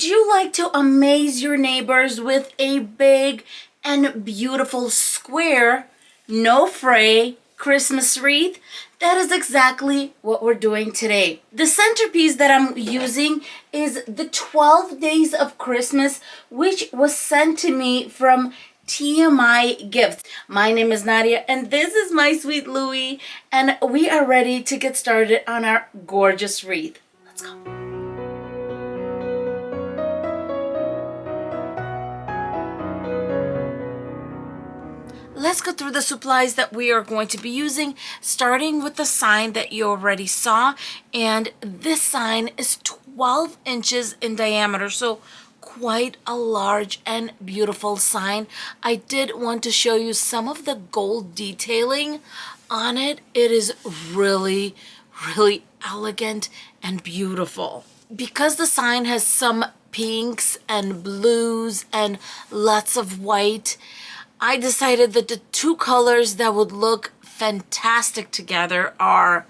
Would you like to amaze your neighbors with a big and beautiful square, no fray Christmas wreath? That is exactly what we're doing today. The centerpiece that I'm using is the 12 Days of Christmas, which was sent to me from TMI Gifts. My name is Nadia and this is my sweet Louie, and we are ready to get started on our gorgeous wreath. Let's go. Let's go through the supplies that we are going to be using, starting with the sign that you already saw. And this sign is 12 inches in diameter, so quite a large and beautiful sign. I did want to show you some of the gold detailing on it. It is really, really elegant and beautiful. Because the sign has some pinks and blues and lots of white, I decided that the two colors that would look fantastic together are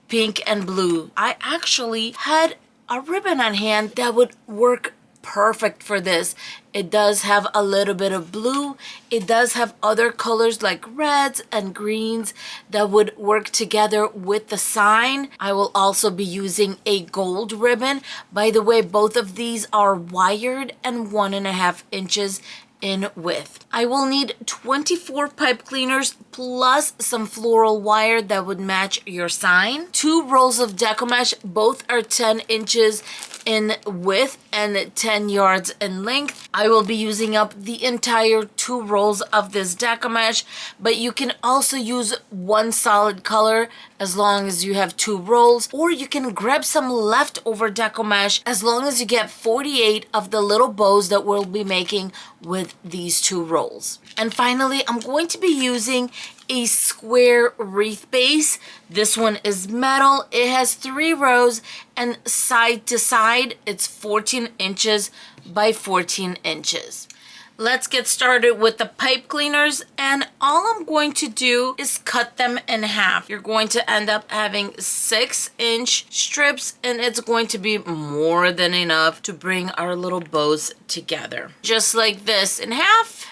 pink and blue. I actually had a ribbon on hand that would work perfect for this. It does have a little bit of blue. It does have other colors like reds and greens that would work together with the sign. I will also be using a gold ribbon. By the way, both of these are wired and 1.5 inches in width. I will need 24 pipe cleaners plus some floral wire that would match your sign. 2 rolls of Deco mesh, both are 10 inches in width and 10 yards in length. I will be using up the entire 2 rolls of this Deco mesh, but you can also use one solid color as long as you have 2 rolls, or you can grab some leftover Deco mesh as long as you get 48 of the little bows that we'll be making with these 2 rolls. And finally, I'm going to be using a square wreath base. This one is metal. It has 3 rows, and side to side it's 14 inches by 14 inches. Let's get started with the pipe cleaners, and all I'm going to do is cut them in half. You're going to end up having 6-inch strips, and it's going to be more than enough to bring our little bows together. Just like this in half.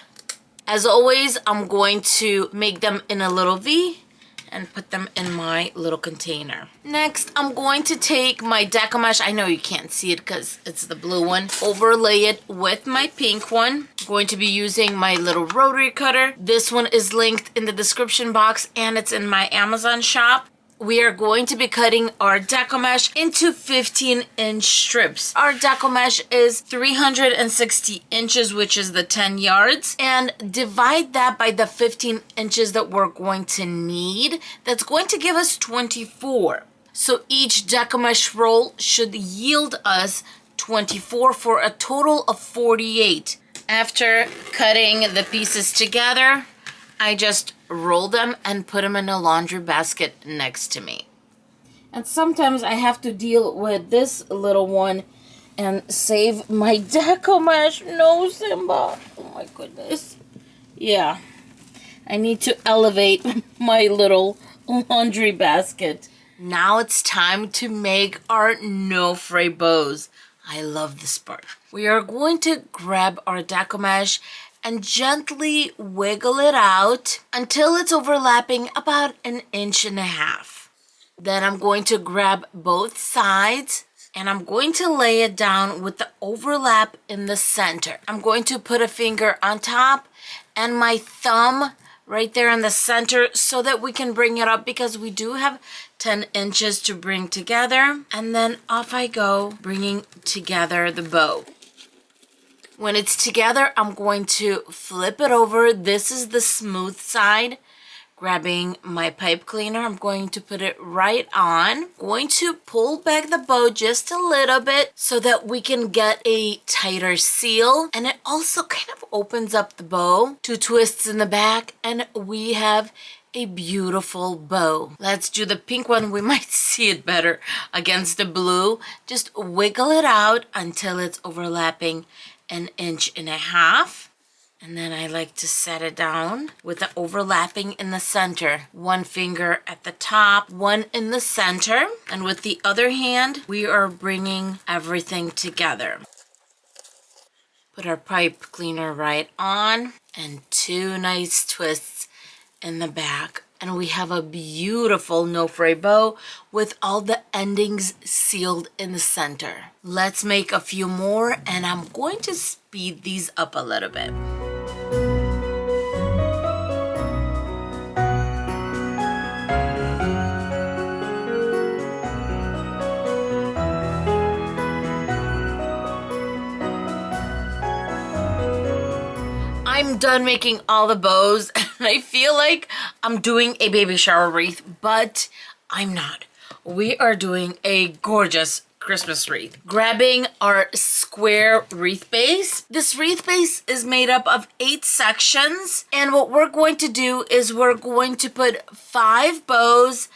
As always, I'm going to make them in a little V and put them in my little container. Next, I'm going to take my Deco mesh. I know you can't see it because it's the blue one. Overlay it with my pink one. I'm going to be using my little rotary cutter. This one is linked in the description box and it's in my Amazon shop. We are going to be cutting our Deco mesh into 15-inch strips. Our Deco mesh is 360 inches, which is the 10 yards. And divide that by the 15 inches that we're going to need. That's going to give us 24. So each Deco mesh roll should yield us 24 for a total of 48. After cutting the pieces together, I just roll them and put them in a laundry basket next to me. And sometimes I have to deal with this little one and save my Deco mesh. No, Simba. Oh my goodness. Yeah. I need to elevate my little laundry basket. Now it's time to make our no fray bows. I love this part. We are going to grab our Deco mesh and gently wiggle it out until it's overlapping about 1.5 inches. Then I'm going to grab both sides and I'm going to lay it down with the overlap in the center. I'm going to put a finger on top and my thumb right there in the center so that we can bring it up, because we do have 10 inches to bring together. And then off I go, bringing together the bow. When it's together, I'm going to flip it over. This is the smooth side. Grabbing my pipe cleaner, I'm going to put it right on. Going to pull back the bow just a little bit so that we can get a tighter seal. And it also kind of opens up the bow. 2 twists in the back, and we have a beautiful bow. Let's do the pink one. We might see it better against the blue. Just wiggle it out until it's overlapping 1.5 inches. And then I like to set it down with the overlapping in the center. 1 finger at the top, 1 in the center. And with the other hand, we are bringing everything together. Put our pipe cleaner right on and 2 nice twists in the back. And we have a beautiful no fray bow with all the endings sealed in the center. Let's make a few more, and I'm going to speed these up a little bit. I'm done making all the bows, and I feel like I'm doing a baby shower wreath, but I'm not. We are doing a gorgeous Christmas wreath. Grabbing our square wreath base. This wreath base is made up of 8 sections, and what we're going to do is we're going to put 5 bows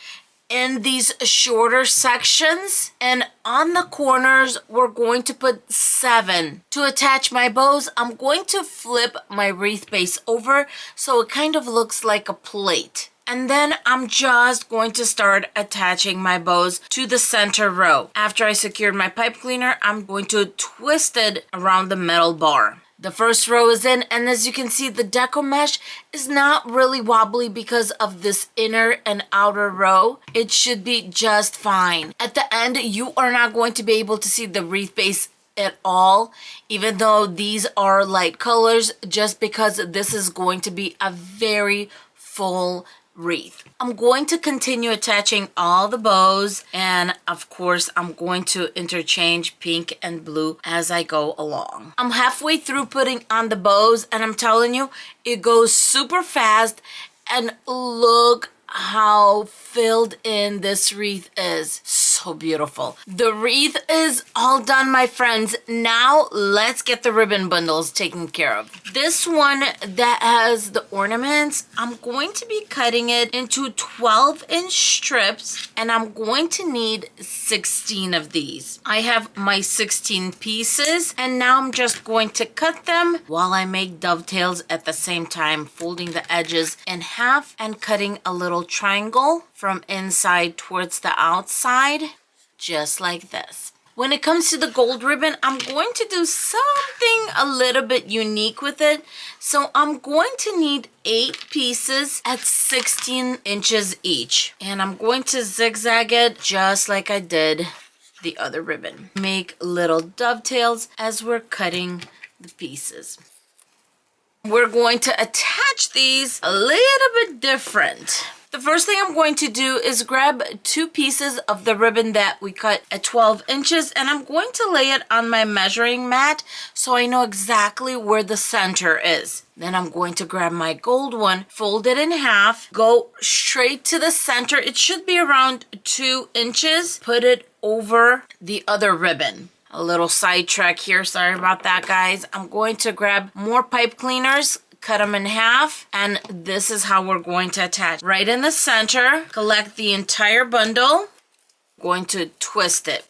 in these shorter sections, and on the corners we're going to put 7. To attach my bows, I'm going to flip my wreath base over so it kind of looks like a plate. And then I'm just going to start attaching my bows to the center row. After I secured my pipe cleaner, I'm going to twist it around the metal bar. The first row is in, and as you can see, the Deco mesh is not really wobbly because of this inner and outer row. It should be just fine. At the end, you are not going to be able to see the wreath base at all, even though these are light colors, just because this is going to be a very full wreath. I'm going to continue attaching all the bows, and of course I'm going to interchange pink and blue as I go along. I'm halfway through putting on the bows, and I'm telling you, it goes super fast, and look how filled in this wreath is. So beautiful. The wreath is all done, my friends. Now let's get the ribbon bundles taken care of. This one that has the ornaments, I'm going to be cutting it into 12-inch strips, and I'm going to need 16 of these. I have my 16 pieces, and now I'm just going to cut them while I make dovetails at the same time, folding the edges in half and cutting a little triangle from inside towards the outside, just like this. When it comes to the gold ribbon, I'm going to do something a little bit unique with it. So I'm going to need 8 pieces at 16 inches each. And I'm going to zigzag it just like I did the other ribbon. Make little dovetails as we're cutting the pieces. We're going to attach these a little bit different. The first thing I'm going to do is grab 2 pieces of the ribbon that we cut at 12 inches, and I'm going to lay it on my measuring mat so I know exactly where the center is. Then I'm going to grab my gold one, fold it in half, go straight to the center. It should be around 2 inches. Put it over the other ribbon. A little sidetrack here, sorry about that, guys. I'm going to grab more pipe cleaners, cut them in half, and this is how we're going to attach. Right in the center, collect the entire bundle, going to twist it.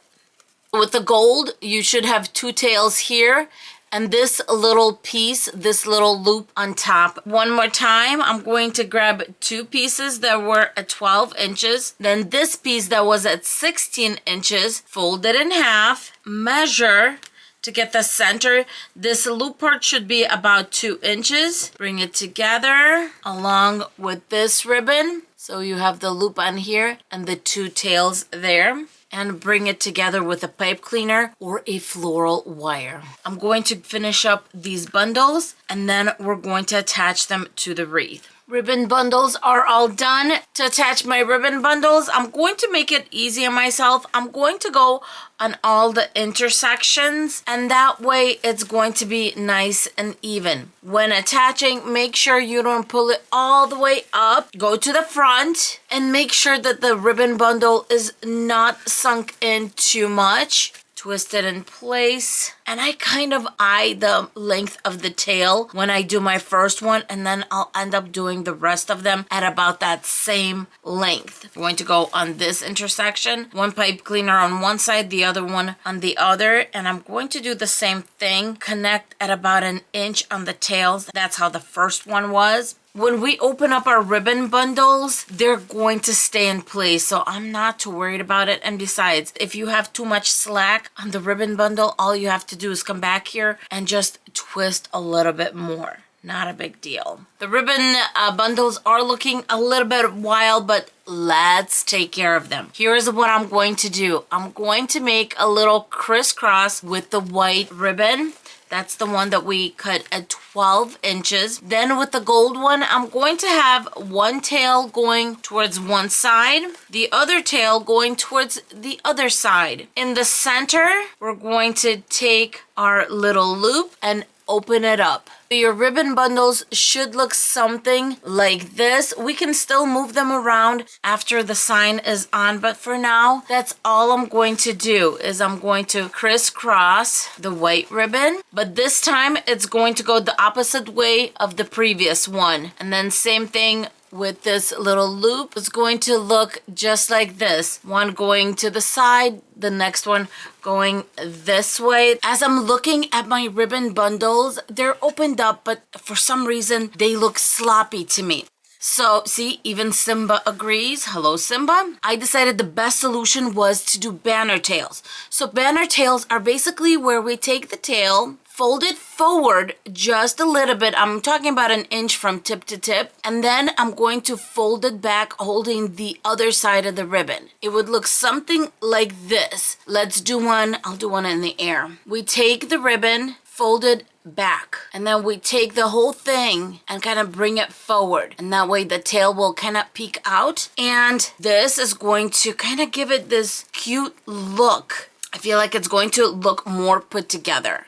With the gold, you should have 2 tails here, and this little piece, this little loop on top. One more time, I'm going to grab 2 pieces that were at 12 inches, then this piece that was at 16 inches, fold it in half, measure to get the center. This loop part should be about 2 inches. Bring it together along with this ribbon. So you have the loop on here and the 2 tails there. And bring it together with a pipe cleaner or a floral wire. I'm going to finish up these bundles, and then we're going to attach them to the wreath. Ribbon bundles are all done. To attach my ribbon bundles, I'm going to make it easy on myself. I'm going to go on all the intersections, and that way it's going to be nice and even. When attaching, make sure you don't pull it all the way up. Go to the front and make sure that the ribbon bundle is not sunk in too much. Twist it in place, and I kind of eye the length of the tail when I do my first one, and then I'll end up doing the rest of them at about that same length. I'm going to go on this intersection, one pipe cleaner on one side, the other one on the other, and I'm going to do the same thing, connect at about 1 inch on the tails. That's how the first one was. when we open up our ribbon bundles, they're going to stay in place. So I'm not too worried about it. And besides, if you have too much slack on the ribbon bundle, all you have to do is come back here and just twist a little bit more. Not a big deal. The ribbon bundles are looking a little bit wild, but let's take care of them. Here's what I'm going to do. I'm going to make a little crisscross with the white ribbon. That's the one that we cut at 12 inches. Then with the gold one, I'm going to have one tail going towards one side, the other tail going towards the other side. In the center, we're going to take our little loop and open it up. Your ribbon bundles should look something like this. We can still move them around after the sign is on, but for now, that's all I'm going to do is I'm going to crisscross the white ribbon, but this time it's going to go the opposite way of the previous one. And then same thing with this little loop. It's going to look just like this. One going to the side, the next one going this way. As I'm looking at my ribbon bundles, they're opened up, but for some reason, they look sloppy to me. So, see, even Simba agrees. Hello, Simba. I decided the best solution was to do banner tails. So banner tails are basically where we take the tail, fold it forward just a little bit. I'm talking about an inch from tip to tip. And then I'm going to fold it back holding the other side of the ribbon. It would look something like this. Let's do one. I'll do one in the air. We take the ribbon, fold it back, and then we take the whole thing and kind of bring it forward, and that way the tail will kind of peek out, and this is going to kind of give it this cute look. I feel like it's going to look more put together.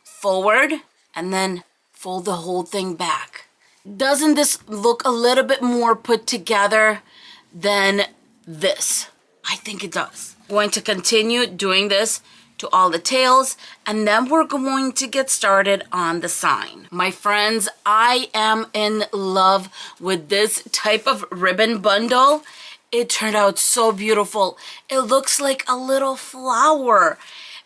Forward, and then fold the whole thing back. Doesn't this look a little bit more put together than this? I think it does. Going to continue doing this to all the tails, and then we're going to get started on the sign. My friends, I am in love with this type of ribbon bundle. It turned out so beautiful. It looks like a little flower.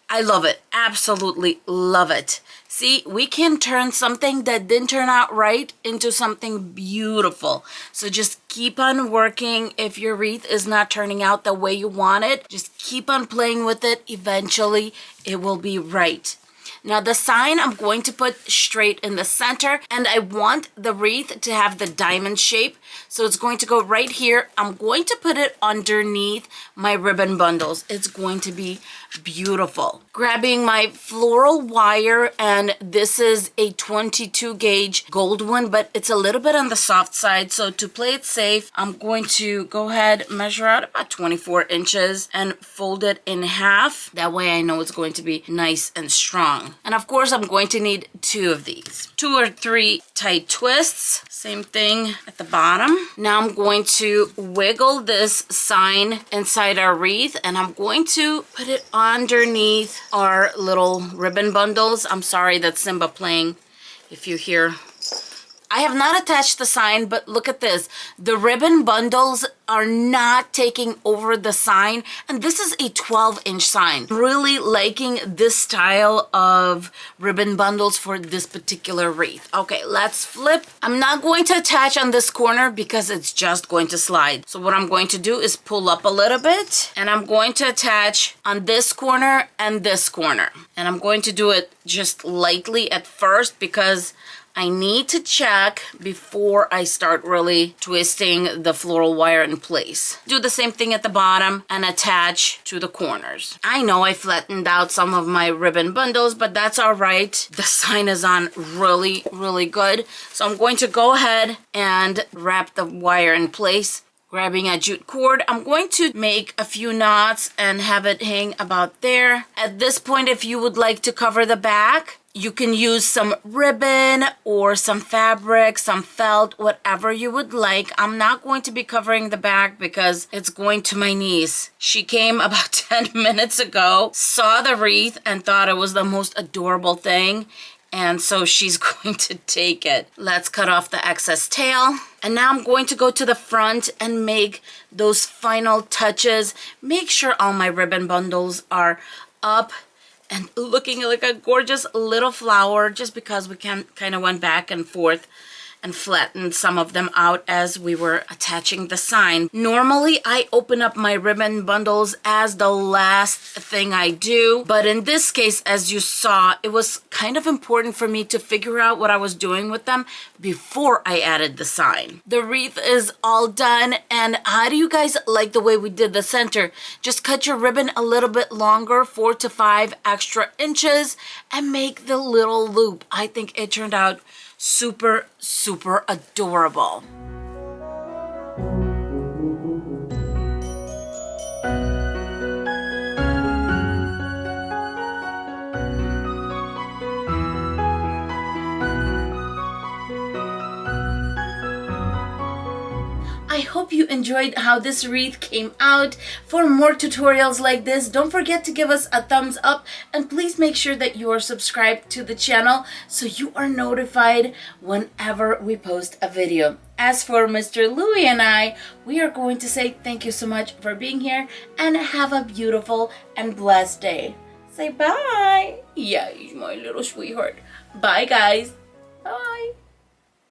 I love it. Absolutely love it. See, we can turn something that didn't turn out right into something beautiful. So just keep on working. If your wreath is not turning out the way you want it, just keep on playing with it. Eventually, it will be right. Now the sign I'm going to put straight in the center, and I want the wreath to have the diamond shape. So it's going to go right here. I'm going to put it underneath my ribbon bundles. It's going to be beautiful. Grabbing my floral wire, and this is a 22 gauge gold one, but it's a little bit on the soft side. So to play it safe, I'm going to go ahead, measure out about 24 inches and fold it in half. That way I know it's going to be nice and strong. And of course, I'm going to need 2 of these. 2 or 3 tight twists. Same thing at the bottom. Now I'm going to wiggle this sign inside our wreath, and I'm going to put it underneath our little ribbon bundles. I'm sorry, that's Simba playing if you hear. I have not attached the sign, but look at this. The ribbon bundles are not taking over the sign, and this is a 12-inch sign. Really liking this style of ribbon bundles for this particular wreath. Okay, let's flip. I'm not going to attach on this corner because it's just going to slide. So what I'm going to do is pull up a little bit, and I'm going to attach on this corner and this corner. And I'm going to do it just lightly at first because I need to check before I start really twisting the floral wire in place. Do the same thing at the bottom and attach to the corners. I know I flattened out some of my ribbon bundles, but that's all right. The sign is on really, really good. So I'm going to go ahead and wrap the wire in place. Grabbing a jute cord, I'm going to make a few knots and have it hang about there. At this point, if you would like to cover the back, you can use some ribbon or some fabric, some felt, whatever you would like. I'm not going to be covering the back because it's going to my niece. She came about 10 minutes ago, saw the wreath, and thought it was the most adorable thing. And so she's going to take it. Let's cut off the excess tail. And now I'm going to go to the front and make those final touches. Make sure all my ribbon bundles are up and looking like a gorgeous little flower, just because we kind of went back and forth and flattened some of them out as we were attaching the sign. Normally, I open up my ribbon bundles as the last thing I do, but in this case, as you saw, it was kind of important for me to figure out what I was doing with them before I added the sign. The wreath is all done, and how do you guys like the way we did the center? Just cut your ribbon a little bit longer, 4 to 5 extra inches, and make the little loop. I think it turned out super, super adorable. I hope you enjoyed how this wreath came out. For more tutorials like this, don't forget to give us a thumbs up, and please make sure that you are subscribed to the channel so you are notified whenever we post a video. As for Mr. Louie and I, we are going to say thank you so much for being here and have a beautiful and blessed day. Say bye. Yeah, he's my little sweetheart. Bye, guys.